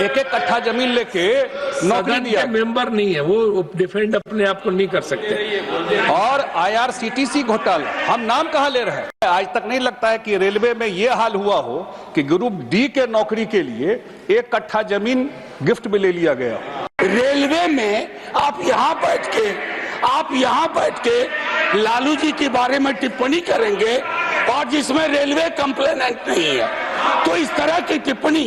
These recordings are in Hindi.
एक एक कट्ठा जमीन लेके नौकरी दिया। मेंबर नहीं है वो, डिफेंड अपने आप को नहीं कर सकते। और IRCTC घोटाला, हम नाम कहां ले रहे हैं? आज तक नहीं लगता है कि रेलवे में यह हाल हुआ हो कि ग्रुप डी के नौकरी के लिए 1 कट्ठा जमीन गिफ्ट में ले लिया गया। रेलवे में आप यहाँ बैठ के लालू जी के बारे में टिप्पणी करेंगे और जिसमें रेलवे कंप्लेनेंट नहीं है, तो इस तरह की टिप्पणी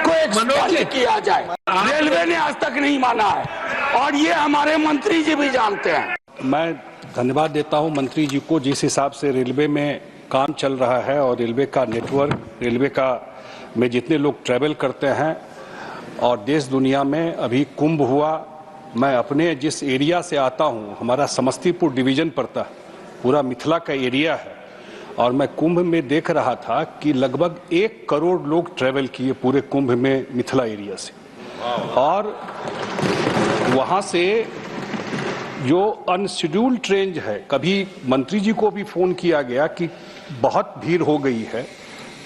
को एक्सपेल किया जाए। रेलवे ने आज तक नहीं माना है और ये हमारे मंत्री जी भी जानते हैं। मैं धन्यवाद देता हूं मंत्री जी को, जिस हिसाब से रेलवे में काम चल रहा है और रेलवे का नेटवर्क, रेलवे का में जितने लोग ट्रैवल करते हैं और देश दुनिया में अभी कुंभ हुआ। मैं अपने जिस एरिया से आता हूं, हमारा समस्तीपुर डिवीजन पड़ता है, पूरा मिथिला का एरिया है, और मैं कुंभ में देख रहा था कि लगभग 1 करोड़ लोग ट्रैवल किए पूरे कुंभ में मिथिला एरिया से। और वहां से जो अनशेड्यूल्ड ट्रेन है, कभी मंत्री जी को भी फोन किया गया कि बहुत भीड़ हो गई है,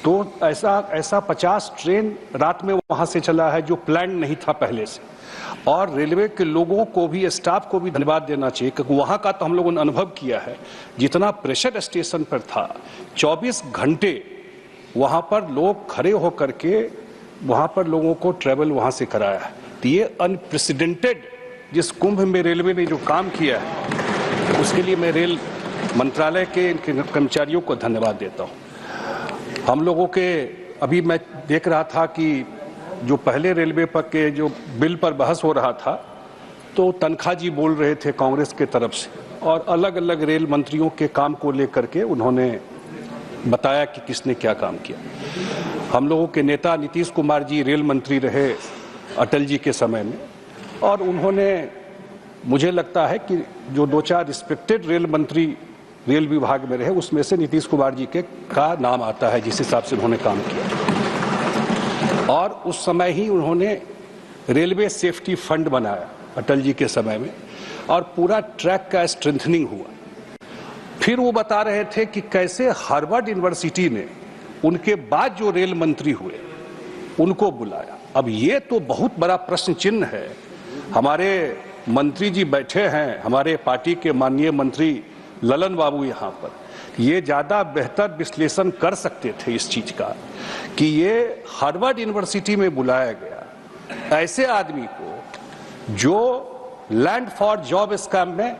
तो ऐसा 50 ट्रेन रात में वहां से चला है जो प्लान नहीं था पहले से। और रेलवे के लोगों को भी, स्टाफ को भी धन्यवाद देना चाहिए, क्योंकि वहां का तो हम लोगों ने अनुभव किया है। जितना प्रेशर स्टेशन पर था, 24 घंटे वहां पर लोग खड़े होकर के वहां पर लोगों को ट्रेवल वहां से कराया है। तो ये अनप्रेसिडेंटेड जिस कुंभ में रेलवे ने जो काम किया है, उसके लिए मैं रेल मंत्रालय के कर्मचारियों को धन्यवाद देता हूं। हम लोगों के अभी मैं देख रहा था कि जो पहले रेलवे पर के जो बिल पर बहस हो रहा था, तो तनखा जी बोल रहे थे कांग्रेस के तरफ से, और अलग अलग रेल मंत्रियों के काम को लेकर के उन्होंने बताया कि किसने क्या काम किया। हम लोगों के नेता नीतीश कुमार जी रेल मंत्री रहे अटल जी के समय में, और उन्होंने, मुझे लगता है कि जो 2-4 रिस्पेक्टेड रेल मंत्री रेल विभाग में रहे, उसमें से नीतीश कुमार जी का नाम आता है, जिस हिसाब से उन्होंने काम किया। और उस समय ही उन्होंने रेलवे सेफ्टी फंड बनाया अटल जी के समय में, और पूरा ट्रैक का स्ट्रेंथनिंग हुआ। फिर वो बता रहे थे कि कैसे हार्वर्ड यूनिवर्सिटी ने उनके बाद जो रेल मंत्री हुए उनको बुलाया। अब ये तो बहुत बड़ा प्रश्न चिन्ह है। हमारे मंत्री जी बैठे हैं, हमारे पार्टी के माननीय मंत्री ललन बाबू यहाँ पर, ये ज्यादा बेहतर विश्लेषण कर सकते थे इस चीज का कि ये हार्वर्ड यूनिवर्सिटी में बुलाया गया ऐसे आदमी को जो लैंड फॉर जॉब स्कैम में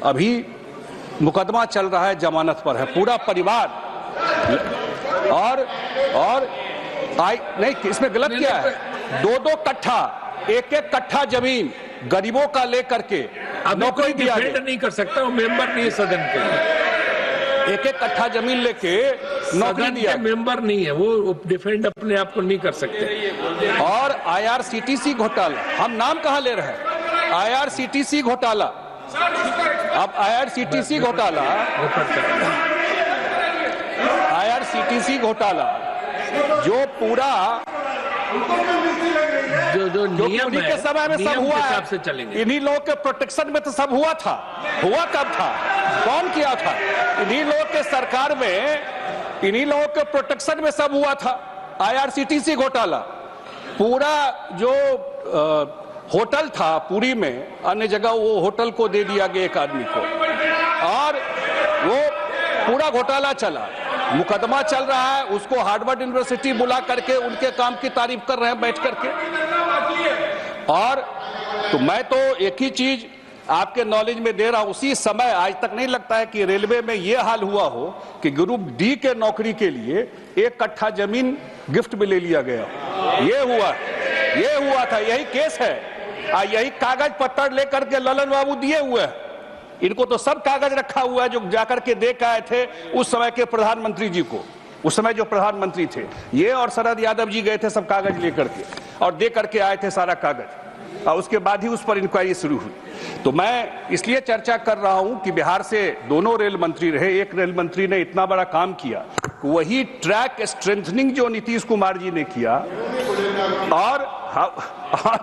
अभी मुकदमा चल रहा है, जमानत पर है, पूरा परिवार। और नहीं, इसमें गलत क्या है? 2-2 कट्ठा, 1-1 कट्ठा जमीन गरीबों का लेकर के नौकरी दिया गया। नहीं कर सकता, वो मेंबर नहीं है सदन के। 1-1 कट्ठा जमीन लेके नौकरी दिया। मेंबर नहीं है वो, डिफेंड अपने आप को नहीं कर सकते। और IRCTC घोटाला, हम नाम कहां ले रहे हैं? IRCTC घोटाला। अब IRCTC घोटाला जो पूरा जो नियम के समय में सब हुआ है, इन्हीं लोगों के प्रोटेक्शन में तो सब हुआ था। हुआ कब था? कौन किया था? इन्हीं लोगों के सरकार में, इन्हीं लोगों के प्रोटेक्शन में सब हुआ था। IRCTC घोटाला, पूरा जो होटल था पुरी में, अन्य जगह वो होटल को दे दिया गया एक आदमी को, और वो पूरा घोटाला चला। मुकदमा चल रहा है, उसको हार्वर्ड यूनिवर्सिटी बुला करके उनके काम की तारीफ कर रहे हैं बैठ करके। और तो मैं तो एक ही चीज आपके नॉलेज में दे रहा हूं, उसी समय आज तक नहीं लगता है कि रेलवे में यह हाल हुआ हो कि ग्रुप डी के नौकरी के लिए 1 कट्ठा जमीन गिफ्ट में ले लिया गया। ये हुआ था, यही केस है। यही कागज पत्तर लेकर के ललन बाबू दिए हुए हैं। इनको तो सब कागज रखा हुआ है जो जाकर के देख आए थे उस समय के प्रधानमंत्री जी को, उस समय जो प्रधानमंत्री थे ये, और शरद यादव जी गए थे सब कागज लेकर के और दे करके आए थे सारा कागज, और उसके बाद ही उस पर इंक्वायरी शुरू हुई। तो मैं इसलिए चर्चा कर रहा हूं कि बिहार से दोनों रेल मंत्री रहे, एक रेल मंत्री ने इतना बड़ा काम किया, वही ट्रैक स्ट्रेंथनिंग जो नीतीश कुमार जी ने किया, और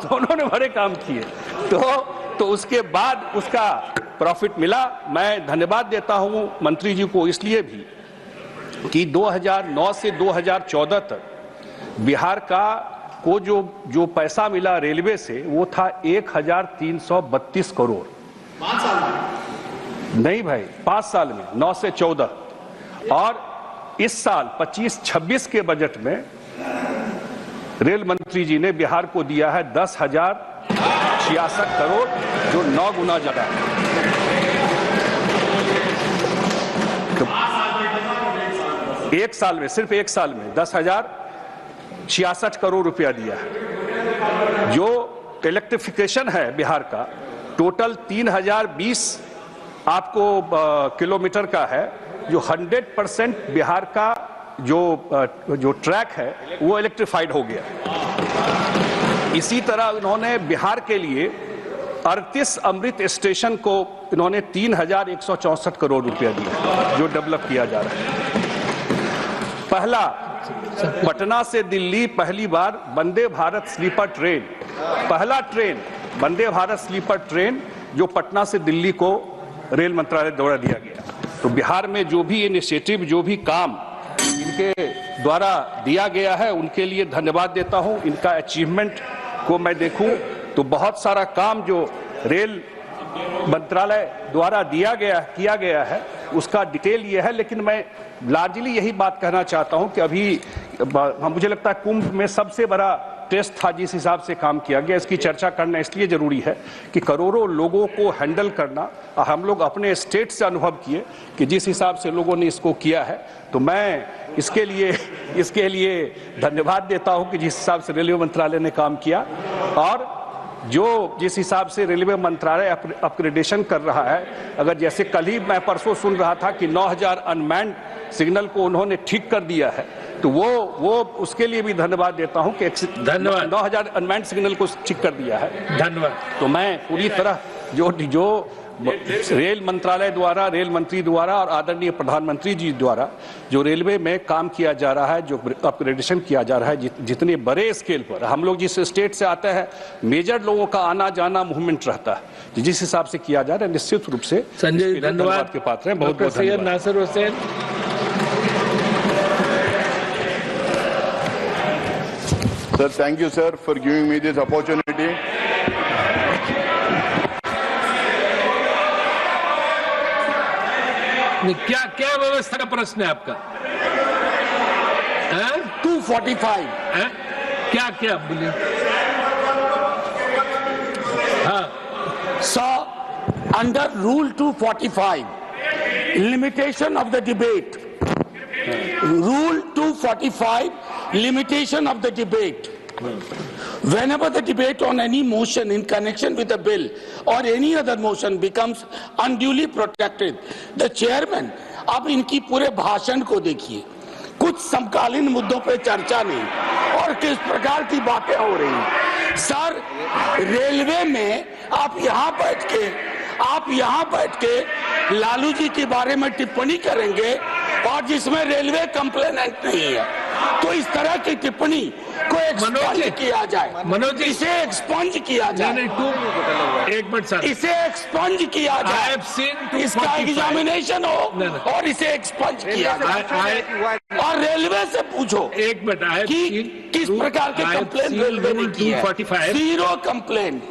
दोनों ने बड़े काम किए, तो उसके बाद उसका प्रॉफिट मिला। मैं धन्यवाद देता हूं मंत्री जी को इसलिए भी कि 2009 से 2014 तक बिहार का को जो पैसा मिला रेलवे से वो था 1332 करोड़। 5 साल में नहीं भाई, 5 साल में 9 से 14। और इस साल 25-26 के बजट में रेल मंत्री जी ने बिहार को दिया है 10,066 करोड़, जो 9 गुना ज्यादा है। एक साल में, सिर्फ एक साल में 10,066 करोड़ रुपया दिया है। जो इलेक्ट्रिफिकेशन है बिहार का, टोटल 3020 आपको किलोमीटर का है, जो 100% बिहार का जो ट्रैक है वो इलेक्ट्रिफाइड हो गया। इसी तरह इन्होंने बिहार के लिए 38 अमृत स्टेशन को इन्होंने 3164 करोड़ रुपया दिया, जो डेवलप किया जा रहा है। पहला पटना से दिल्ली पहली बार वंदे भारत स्लीपर ट्रेन, पहला train Vande Bharat sleeper train जो पटना से दिल्ली को रेल मंत्रालय द्वारा दिया गया। तो बिहार में जो भी इनिशिएटिव, जो भी काम इनके द्वारा दिया गया है, उनके लिए धन्यवाद देता हूं। इनका अचीवमेंट को मैं देखूं तो बहुत सारा काम जो रेल मंत्रालय द्वारा किया गया है उसका डिटेल ये है। लेकिन मैं लार्जली यही बात कहना चाहता हूं कि अभी मुझे लगता है कुंभ में सबसे बड़ा टेस्ट था जिस हिसाब से काम किया गया। इसकी चर्चा करना इसलिए जरूरी है कि करोड़ों लोगों को हैंडल करना, हम लोग अपने स्टेट से अनुभव किए कि जिस हिसाब से लोगों ने इसको किया है। तो मैं इसके लिए धन्यवाद देता हूं कि जिस हिसाब से रेलवे मंत्रालय ने काम किया, और जिस हिसाब से रेलवे मंत्रालय अपग्रेडेशन कर रहा है। अगर जैसे कल ही मैं परसों सुन रहा था कि 9000 अनमैन्ड सिग्नल को उन्होंने ठीक कर दिया है, तो वो उसके लिए भी धन्यवाद देता हूं कि 9000 अनमैन्ड सिग्नल को ठीक कर दिया है। धन्यवाद। तो मैं पूरी तरह जो रेल मंत्रालय द्वारा, रेल मंत्री द्वारा और आदरणीय प्रधानमंत्री जी द्वारा जो रेलवे में काम किया जा रहा है, जो अपग्रेडेशन किया जा रहा है, जितने बड़े स्केल पर, हम लोग जिस स्टेट से आते हैं मेजर लोगों का आना जाना मूवमेंट रहता है, जिस हिसाब से किया जा रहा है, निश्चित रूप से संजय धन्यवाद के पात्र हैं। बहुत बहुत Syed Nasir Hussain. Sir, thank you, sir, for giving me this opportunity. क्या व्यवस्था का प्रश्न है आपका? 245 क्या बोलिए? हाँ, So, under Rule 245, limitation of the debate. Rule 245, limitation of the debate. Whenever the debate on any motion in connection with a bill or any other motion becomes unduly protracted, the chairman, अब इनकी पूरे भाषण को देखिए, कुछ समकालीन मुद्दों पे चर्चा नहीं और किस प्रकार की बातें हो रही। सर, रेलवे में आप यहाँ बैठ के लालू जी के बारे में टिप्पणी करेंगे और जिसमें रेलवे कंप्लेनेंट नहीं है, तो इस तरह की टिप्पणी को एक्सपंज किया जाए। मनोज, इसे एक्सपंज किया जाए। एक मिनट सर, इसे एक्सपंज किया जाए, इसका एग्जामिनेशन हो और इसे एक्सपंज किया जाए। और रेलवे से पूछो एक मिनट कि किस प्रकार के कंप्लेन रेलवे ने की है। 0 complain.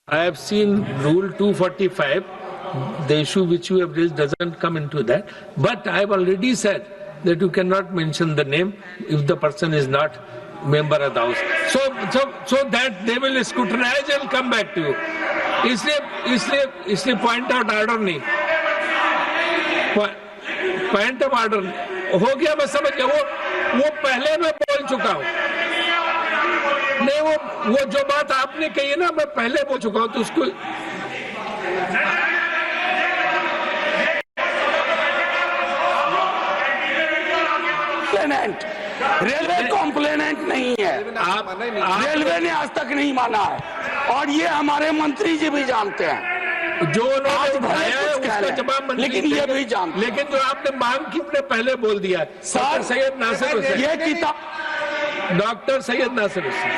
I have seen Rule 245. The issue which you have raised doesn't come into that. But I have already said that you cannot mention the name if the person is not member of the house. So that they will scrutinize and come back to you. इसलिए point out order नहीं, point of order हो गया, मैं समझ गया। वो पहले मैं बोल चुका हूँ। नहीं, वो जो बात आपने कही है ना, मैं पहले बोल चुका हूं, तो उसको रेलवे कॉम्प्लेनेंट नहीं है। रेलवे ने आज तक नहीं माना है और ये हमारे मंत्री जी भी जानते हैं। जो उसका जवाब लेकिन ये भी जानते, लेकिन जो आपने मांग की आपने पहले बोल दिया। सर, सैयद नासिर हुसैन, ये किताब डॉक्टर सैयद नासिर हुसैन।